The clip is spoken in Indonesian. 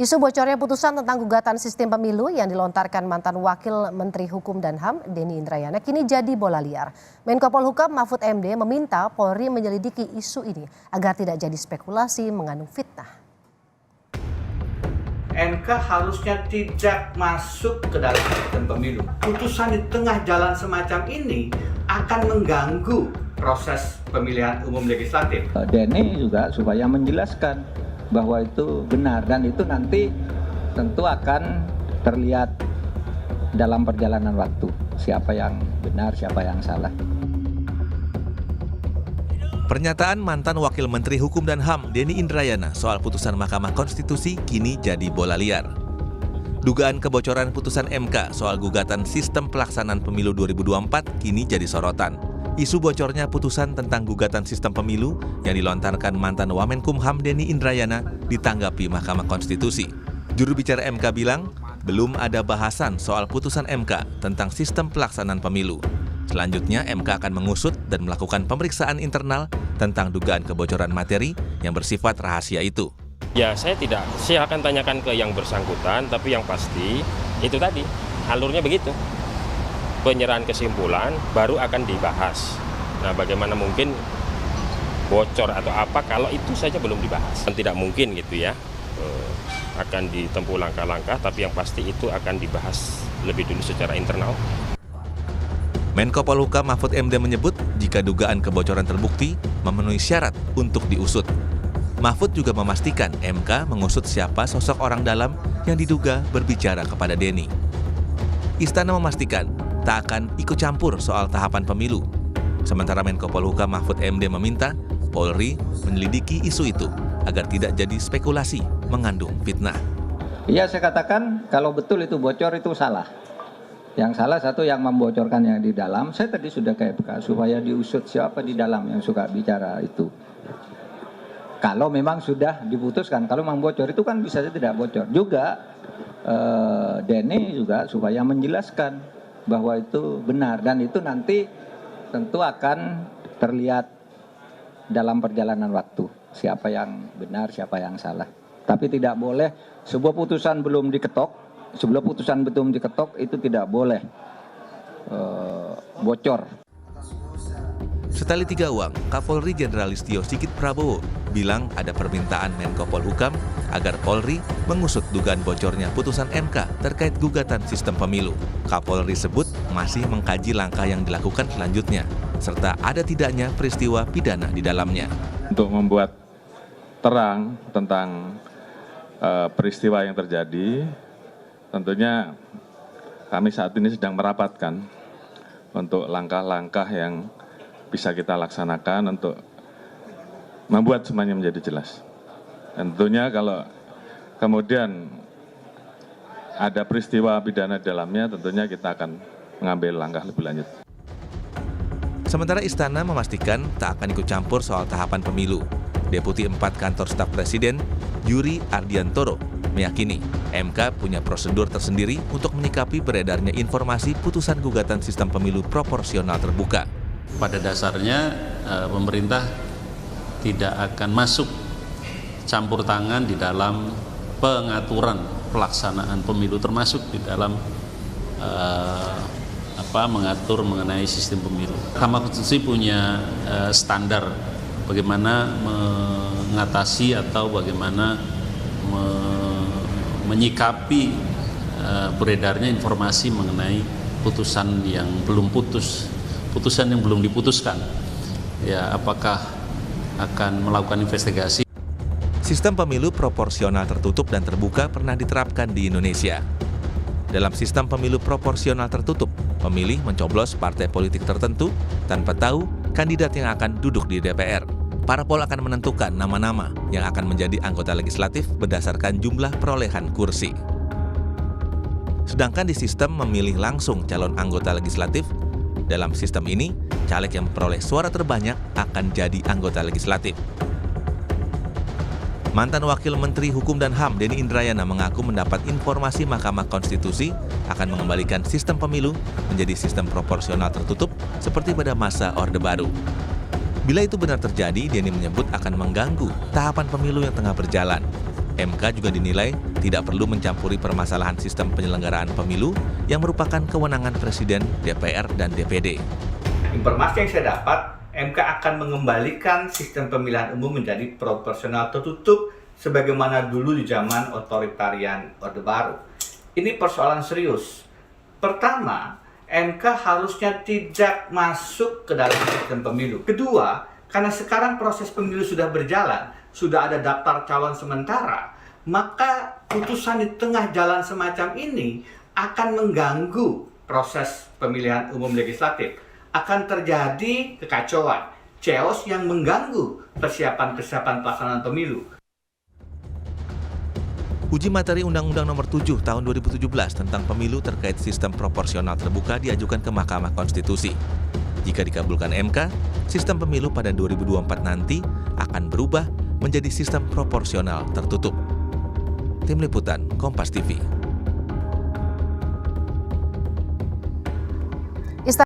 Isu bocornya putusan tentang gugatan sistem pemilu yang dilontarkan mantan Wakil Menteri Hukum dan HAM Denny Indrayana kini jadi bola liar. Menko Polhukam Mahfud MD meminta Polri menyelidiki isu ini agar tidak jadi spekulasi mengandung fitnah. MK harusnya tidak masuk ke dalam sistem pemilu. Putusan di tengah jalan semacam ini akan mengganggu proses pemilihan umum legislatif. Denny juga supaya menjelaskan bahwa itu benar dan itu nanti tentu akan terlihat dalam perjalanan waktu siapa yang benar, siapa yang salah. Pernyataan mantan Wakil Menteri Hukum dan HAM Denny Indrayana soal putusan Mahkamah Konstitusi kini jadi bola liar. Dugaan kebocoran putusan MK soal gugatan sistem pelaksanaan pemilu 2024 kini jadi sorotan. Isu bocornya putusan tentang gugatan sistem pemilu yang dilontarkan mantan Wamenkumham Denny Indrayana ditanggapi Mahkamah Konstitusi. Juru bicara MK bilang, belum ada bahasan soal putusan MK tentang sistem pelaksanaan pemilu. Selanjutnya, MK akan mengusut dan melakukan pemeriksaan internal tentang dugaan kebocoran materi yang bersifat rahasia itu. Ya, saya akan tanyakan ke yang bersangkutan, tapi yang pasti itu tadi, alurnya begitu. Penyerahan kesimpulan baru akan dibahas. Nah, bagaimana mungkin bocor atau apa kalau itu saja belum dibahas? Tidak mungkin gitu ya, akan ditempuh langkah-langkah, tapi yang pasti itu akan dibahas lebih dulu secara internal. Menko Polhukam Mahfud MD menyebut jika dugaan kebocoran terbukti memenuhi syarat untuk diusut. Mahfud juga memastikan MK mengusut siapa sosok orang dalam yang diduga berbicara kepada Denny. Istana memastikan tak akan ikut campur soal tahapan pemilu. Sementara Menko Polhukam Mahfud MD meminta Polri menyelidiki isu itu agar tidak jadi spekulasi mengandung fitnah. Iya, saya katakan kalau betul itu bocor itu salah. Yang salah satu yang membocorkan yang di dalam, saya tadi sudah ke MK supaya diusut siapa di dalam yang suka bicara itu. Kalau memang sudah diputuskan, kalau memang bocor itu kan bisa saja tidak bocor. Juga Denny juga supaya menjelaskan bahwa itu benar dan itu nanti tentu akan terlihat dalam perjalanan waktu siapa yang benar, siapa yang salah. Tapi tidak boleh sebuah putusan belum diketok. Sebelum putusan betul diketok itu tidak boleh bocor. Setali tiga uang, Kapolri Jenderal Listio Sigit Prabowo bilang ada permintaan Menko Polhukam agar Polri mengusut dugaan bocornya putusan MK terkait gugatan sistem pemilu. Kapolri sebut masih mengkaji langkah yang dilakukan selanjutnya, serta ada tidaknya peristiwa pidana di dalamnya. Untuk membuat terang tentang peristiwa yang terjadi, tentunya kami saat ini sedang merapatkan untuk langkah-langkah yang bisa kita laksanakan untuk membuat semuanya menjadi jelas. Dan tentunya kalau kemudian ada peristiwa pidana di dalamnya, tentunya kita akan mengambil langkah lebih lanjut. Sementara Istana memastikan tak akan ikut campur soal tahapan pemilu. Deputi 4 Kantor Staf Presiden, Yuri Ardiantoro, meyakini MK punya prosedur tersendiri untuk menyikapi beredarnya informasi putusan gugatan sistem pemilu proporsional terbuka. Pada dasarnya pemerintah tidak akan masuk campur tangan di dalam pengaturan pelaksanaan pemilu, termasuk di dalam mengatur mengenai sistem pemilu. Mahkamah Konstitusi punya standar bagaimana mengatasi atau bagaimana menyikapi beredarnya informasi mengenai putusan yang belum diputuskan. Ya, apakah akan melakukan investigasi? Sistem pemilu proporsional tertutup dan terbuka pernah diterapkan di Indonesia. Dalam sistem pemilu proporsional tertutup, pemilih mencoblos partai politik tertentu tanpa tahu kandidat yang akan duduk di DPR. Parpol akan menentukan nama-nama yang akan menjadi anggota legislatif berdasarkan jumlah perolehan kursi. Sedangkan di sistem memilih langsung calon anggota legislatif, dalam sistem ini, caleg yang memperoleh suara terbanyak akan jadi anggota legislatif. Mantan Wakil Menteri Hukum dan HAM Denny Indrayana mengaku mendapat informasi Mahkamah Konstitusi akan mengembalikan sistem pemilu menjadi sistem proporsional tertutup seperti pada masa Orde Baru. Bila itu benar terjadi, Denny menyebut akan mengganggu tahapan pemilu yang tengah berjalan. MK juga dinilai tidak perlu mencampuri permasalahan sistem penyelenggaraan pemilu yang merupakan kewenangan Presiden, DPR, dan DPD. Informasi yang saya dapat, MK akan mengembalikan sistem pemilihan umum menjadi proporsional tertutup sebagaimana dulu di zaman otoritarian Orde Baru. Ini persoalan serius. Pertama, MK harusnya tidak masuk ke dalam sistem pemilu. Kedua, karena sekarang proses pemilu sudah berjalan, sudah ada daftar calon sementara, maka putusan di tengah jalan semacam ini akan mengganggu proses pemilihan umum legislatif. Akan terjadi kekacauan, chaos yang mengganggu persiapan pelaksanaan pemilu. Uji materi Undang-Undang Nomor 7 Tahun 2017 tentang pemilu terkait sistem proporsional terbuka diajukan ke Mahkamah Konstitusi. Jika dikabulkan MK, sistem pemilu pada 2024 nanti akan berubah menjadi sistem proporsional tertutup. Tim Liputan, Kompas TV.